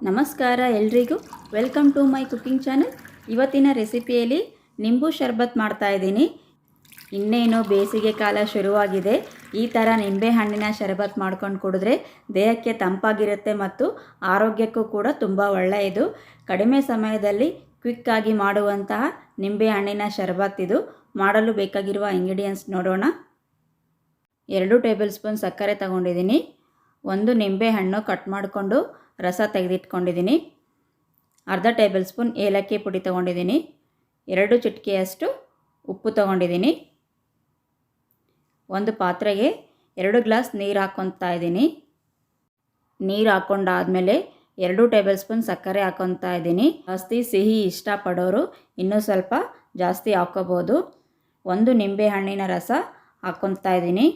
ನಮಸ್ಕಾರ ಎಲ್ರಿಗೂ welcome to my cooking channel. ಇವತ್ತಿನ ರೆಸಿಪಿಯಲ್ಲಿ ನಿಂಬು ಶರ್ಬತ್ ಮಾಡ್ತಾ ಇದ್ದೀನಿ. ಇನ್ನೇನು ಬೇಸಿಗೆ ಕಾಲ ಶುರುವಾಗಿದೆ. ಈ ಥರ ನಿಂಬೆ ಹಣ್ಣಿನ ಶರ್ಬತ್ ಮಾಡ್ಕೊಂಡು ಕುಡಿದ್ರೆ ದೇಹಕ್ಕೆ ತಂಪಾಗಿರುತ್ತೆ ಮತ್ತು ಆರೋಗ್ಯಕ್ಕೂ ಕೂಡ ತುಂಬ ಒಳ್ಳೆಯದು. ಕಡಿಮೆ ಸಮಯದಲ್ಲಿ ಕ್ವಿಕ್ಕಾಗಿ ಮಾಡುವಂತಹ ನಿಂಬೆ ಹಣ್ಣಿನ ಶರ್ಬತ್ ಇದು. ಮಾಡಲು ಬೇಕಾಗಿರುವ ಇಂಗ್ರೀಡಿಯೆಂಟ್ಸ್ ನೋಡೋಣ. 2 ಟೇಬಲ್ ಸ್ಪೂನ್ ಸಕ್ಕರೆ ತಗೊಂಡಿದ್ದೀನಿ. 1 ನಿಂಬೆ ಹಣ್ಣು ಕಟ್ ಮಾಡಿಕೊಂಡು ರಸ ತೆಗೆದಿಟ್ಕೊಂಡಿದ್ದೀನಿ. ಅರ್ಧ ಟೇಬಲ್ ಸ್ಪೂನ್ ಏಲಕ್ಕಿ ಪುಡಿ ತೊಗೊಂಡಿದ್ದೀನಿ. 2 ಚಿಟಿಕೆಯಷ್ಟು ಉಪ್ಪು ತೊಗೊಂಡಿದ್ದೀನಿ. ಒಂದು ಪಾತ್ರೆಗೆ 2 ಗ್ಲಾಸ್ ನೀರು ಹಾಕ್ಕೊತಾ ಇದ್ದೀನಿ. ನೀರು ಹಾಕ್ಕೊಂಡಾದಮೇಲೆ 2 ಟೇಬಲ್ ಸ್ಪೂನ್ ಸಕ್ಕರೆ ಹಾಕ್ಕೊತಾ ಇದ್ದೀನಿ. ಜಾಸ್ತಿ ಸಿಹಿ ಇಷ್ಟಪಡೋರು ಇನ್ನೂ ಸ್ವಲ್ಪ ಜಾಸ್ತಿ ಹಾಕ್ಕೋಬೋದು. 1 ನಿಂಬೆ ಹಣ್ಣಿನ ರಸ ಹಾಕ್ಕೊತಾ ಇದ್ದೀನಿ.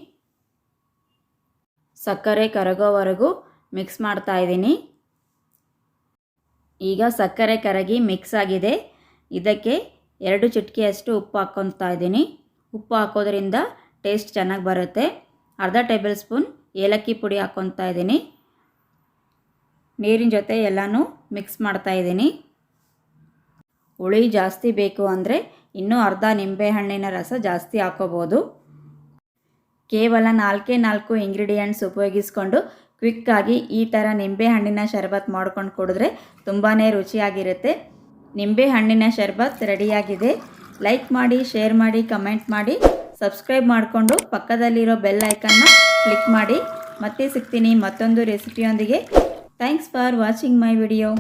ಸಕ್ಕರೆ ಕರಗೋವರೆಗೂ ಮಿಕ್ಸ್ ಮಾಡ್ತಾ ಇದ್ದೀನಿ. ಈಗ ಸಕ್ಕರೆ ಕರಗಿ ಮಿಕ್ಸ್ ಆಗಿದೆ. ಇದಕ್ಕೆ 2 ಚಿಟಿಕೆಯಷ್ಟು ಉಪ್ಪು ಹಾಕ್ಕೊತಾ ಇದ್ದೀನಿ. ಉಪ್ಪು ಹಾಕೋದ್ರಿಂದ ಟೇಸ್ಟ್ ಚೆನ್ನಾಗಿ ಬರುತ್ತೆ. ಅರ್ಧ ಟೇಬಲ್ ಸ್ಪೂನ್ ಏಲಕ್ಕಿ ಪುಡಿ ಹಾಕ್ಕೊತಾ ಇದ್ದೀನಿ. ನೀರಿನ ಜೊತೆ ಎಲ್ಲನೂ ಮಿಕ್ಸ್ ಮಾಡ್ತಾ ಇದ್ದೀನಿ. ಹುಳಿ ಜಾಸ್ತಿ ಬೇಕು ಅಂದರೆ ಇನ್ನೂ ಅರ್ಧ ನಿಂಬೆ ಹಣ್ಣಿನ ರಸ ಜಾಸ್ತಿ ಹಾಕೋಬೋದು. ಕೇವಲ 4 ಇಂಗ್ರೀಡಿಯೆಂಟ್ಸ್ ಉಪಯೋಗಿಸ್ಕೊಂಡು ಕ್ವಿಕ್ಕಾಗಿ ಈ ಥರ ನಿಂಬೆ ಹಣ್ಣಿನ ಶರ್ಬತ್ ಮಾಡ್ಕೊಂಡು ಕುಡಿದ್ರೆ ತುಂಬಾ ರುಚಿಯಾಗಿರುತ್ತೆ. ನಿಂಬೆ ಹಣ್ಣಿನ ಶರ್ಬತ್ ರೆಡಿಯಾಗಿದೆ. ಲೈಕ್ ಮಾಡಿ, ಶೇರ್ ಮಾಡಿ, ಕಮೆಂಟ್ ಮಾಡಿ, ಸಬ್ಸ್ಕ್ರೈಬ್ ಮಾಡಿಕೊಂಡು ಪಕ್ಕದಲ್ಲಿರೋ ಬೆಲ್ ಐಕನ್ನ ಕ್ಲಿಕ್ ಮಾಡಿ. ಮತ್ತೆ ಸಿಗ್ತೀನಿ ಮತ್ತೊಂದು ರೆಸಿಪಿಯೊಂದಿಗೆ. Thanks for watching my video.